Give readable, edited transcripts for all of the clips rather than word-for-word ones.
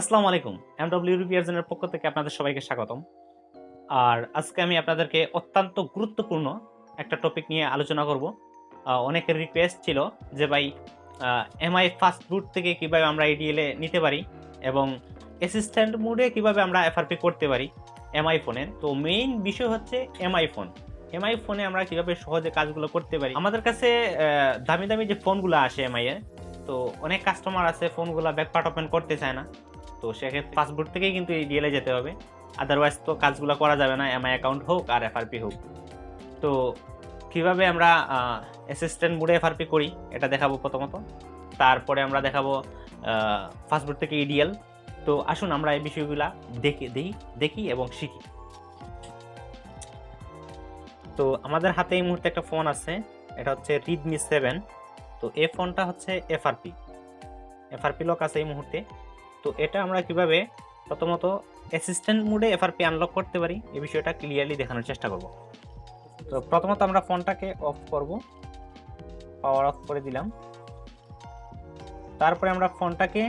আসসালামু আলাইকুম। এমডব্লিউরিপিয়ারজনের পক্ষ থেকে আপনাদের সবাইকে স্বাগতম। আর আজকে আমি আপনাদেরকে অত্যন্ত গুরুত্বপূর্ণ একটা টপিক নিয়ে আলোচনা করব। অনেকের রিকোয়েস্ট ছিল যে ভাই এমআই ফাস্টবুট থেকে কিভাবে আমরা EDL এ নিতে পারি এবং অ্যাসিস্ট্যান্ট মোডে কিভাবে আমরা FRP করতে পারি এমআই ফোনে। তো মেইন বিষয় হচ্ছে এমআই ফোন। এমআই ফোনে আমরা কিভাবে সহজে কাজগুলো করতে পারি। আমাদের কাছে দামি দামি যে ফোনগুলো আসে এমআই এর, তো অনেক কাস্টমার আছে ফোনগুলো ব্যাকপার্ট ওপেন করতে চায় না। তো সেক্ষেত্রে ফাস্টবুট থেকেই কিন্তু EDL এ যেতে হবে, আদারওয়াইজ তো কাজগুলো করা যাবে না, এমআই অ্যাকাউন্ট হোক আর FRP হোক। তো কিভাবে আমরা অ্যাসিস্ট্যান্ট মোডে FRP করি এটা দেখাবো প্রথমত, তারপরে আমরা দেখাবো ফাস্টবুট থেকে EDL। তো আসুন আমরা এই বিষয়গুলা দেখি এবং শিখি। তো আমাদের হাতে এই মুহূর্তে একটা ফোন আছে, এটা হচ্ছে রেডমি 7। তো এই ফোনটা হচ্ছে FRP লক আছে এই মুহূর্তে। তো এটা আমরা কিভাবে প্রথমত অ্যাসিস্ট্যান্ট মোডে FRP আনলক করতে পারি এই বিষয়টা ক্লিয়ারলি দেখানোর চেষ্টা করব। তো প্রথমত আমরা ফোনটাকে অফ করব, পাওয়ার অফ করে দিলাম। তারপরে আমরা ফোনটাকে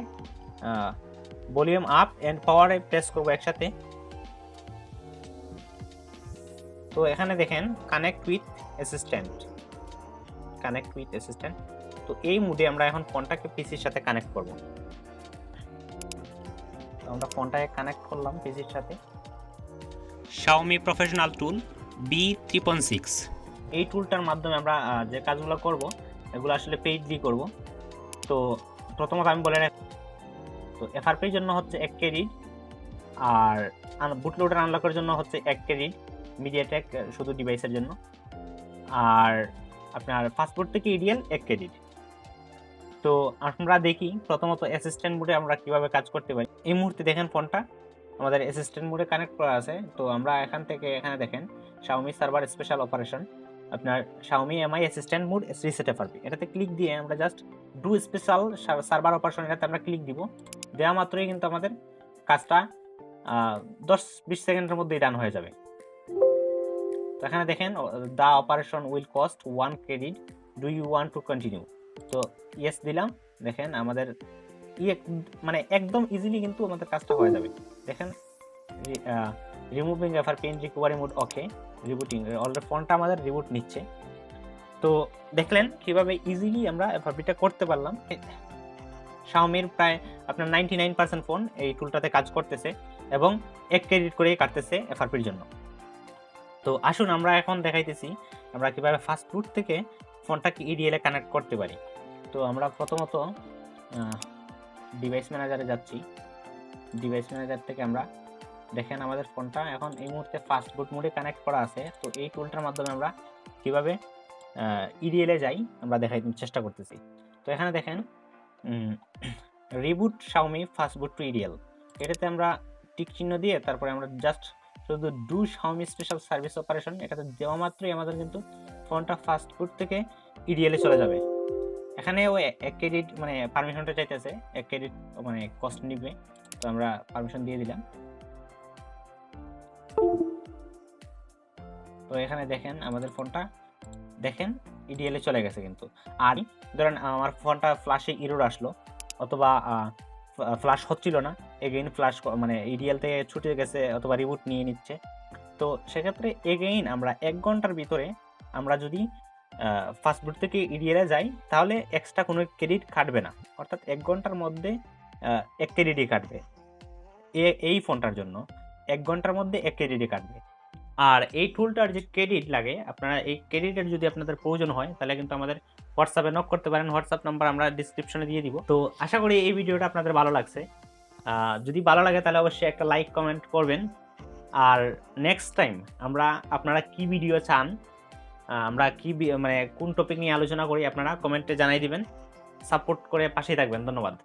ভলিউম আপ এন্ড পাওয়ারে প্রেস করব একসাথে। তো এখানে দেখেন কানেক্ট উইথ অ্যাসিস্ট্যান্ট। তো এই মুডে আমরা এখন ফোনটাকে পিসির সাথে কানেক্ট করব। আমরা ফোনটাকে কানেক্ট করলাম পিসির সাথে। Xiaomi প্রফেশনাল টুল B3.6 এই টুলটার মাধ্যমে আমরা যে কাজগুলো করব এগুলো আসলে পেইডলি করব। তো প্রথমত আমি বলে রাখি, তো FRP এর জন্য হচ্ছে 1 ক্রেডিট, আর বুটলোডার আনলকের জন্য হচ্ছে 1 ক্রেডিট মিডিয়াটেক শুধু ডিভাইসের জন্য, আর আপনার ফাস্টবুট থেকে EDL 1 ক্রেডিট। তো আমরা দেখি প্রথমত অ্যাসিস্ট্যান্ট মোডে আমরা কিভাবে কাজ করতে পারি। এই মুহূর্তে দেখেন ফোনটা আমাদের অ্যাসিস্ট্যান্ট মোডে কানেক্ট করা আছে। তো আমরা এখানে দেখেন Xiaomi সার্ভার স্পেশাল অপারেশন, আপনার Xiaomi MI assistant mode reset FRP, এটাতে ক্লিক দিয়ে আমরা just do special server operation এটাতে আমরা ক্লিক দিব। দেওয়া মাত্রই কিন্তু আমাদের কাজটা 10-20 সেকেন্ডের মধ্যেই রান হয়ে যাবে। তো এখানে দেখেন the operation will cost 1 credit, do you want to continue. তো ইয়েস দিলাম। দেখেন আমাদের মানে একদম ইজিলি কিন্তু আমাদের কাজটা হয়ে যাবে। দেখেন removing FRP in recovery mode, okay, rebooting, already ফোনটা আমাদের রিবুট নিচ্ছে। তো দেখলেন কিভাবে ইজিলি আমরা FRPটা করতে পারলাম। Xiaomi-র প্রায় আপনার 99% ফোন এই টুলটাতে কাজ করতেছে এবং 1 ক্রেডিট করেই কাটতেছে FRP-র জন্য। তো আসুন আমরা এখন দেখাইতেছি আমরা কিভাবে ফাস্টবুট থেকে ফোনটাকে EDL এ কানেক্ট করতে পারি। তো আমরা প্রথমত ডিভাইস ম্যানেজারে যাচ্ছি। ডিভাইস ম্যানেজার থেকে আমরা দেখেন আমাদের ফোনটা এখন এই মুহূর্তে ফাস্টবুট মোডে কানেক্ট করা আছে। তো এই টুলটার মাধ্যমে আমরা কিভাবে EDL এ যাই আমরা দেখাইতে চেষ্টা করতেছি। তো এখানে দেখেন reboot Xiaomi fastboot to EDL, এটাতে আমরা টিক চিহ্ন দিয়ে তারপরে আমরা জাস্ট শুধু do Xiaomi special service operation এটাতে দেওয়া মাত্রই আমাদের কিন্তু ফোনটা ফাস্টবুট থেকে EDL এ চলে যাবে। এখানে ও 1 ক্রেডিট মানে পারমিশনটা চাইতেছে, 1 ক্রেডিট মানে কস্ট নিবে। তো আমরা পারমিশন দিয়ে দিলাম। তো এখানে দেখেন আমাদের ফোনটা দেখেন EDL এ চলে গেছে কিন্তু। আর ধরেন আমার ফোনটা ফ্ল্যাশে এরর আসলো অথবা ফ্ল্যাশ হচ্ছিল না, এগেইন ফ্ল্যাশ মানে EDL থেকে ছুটে গেছে অথবা রিবুট নিয়ে নিচ্ছে। তো সেক্ষেত্রে এগেইন আমরা 1 ঘন্টার ভিতরে আমরা যদি ফাস্টবুট থেকে EDL এ যাই তাহলে এক্সট্রা কোনো ক্রেডিট কাটবে না, অর্থাৎ 1 ঘন্টার মধ্যে 1 ক্রেডিটই কাটবে এই ফোনটার জন্য। 1 ঘন্টার মধ্যে 1 ক্রেডিটই কাটবে। আর এই টুলটার যে ক্রেডিট লাগে, আপনারা এই ক্রেডিটের যদি আপনাদের প্রয়োজন হয় তাহলে কিন্তু আমাদের হোয়াটসঅ্যাপে নক করতে পারেন। হোয়াটসঅ্যাপ নাম্বার আমরা ডিসক্রিপশনে দিয়ে দিব। তো আশা করি এই ভিডিওটা আপনাদের ভালো লাগছে। যদি ভালো লাগে তাহলে অবশ্যই একটা লাইক কমেন্ট করবেন। আর নেক্সট টাইম আপনারা কি ভিডিও চান, আমরা কি মানে কোন টপিক নিয়ে আলোচনা করি আপনারা কমেন্টে জানাই দিবেন। সাপোর্ট করে পাশেই থাকবেন। ধন্যবাদ।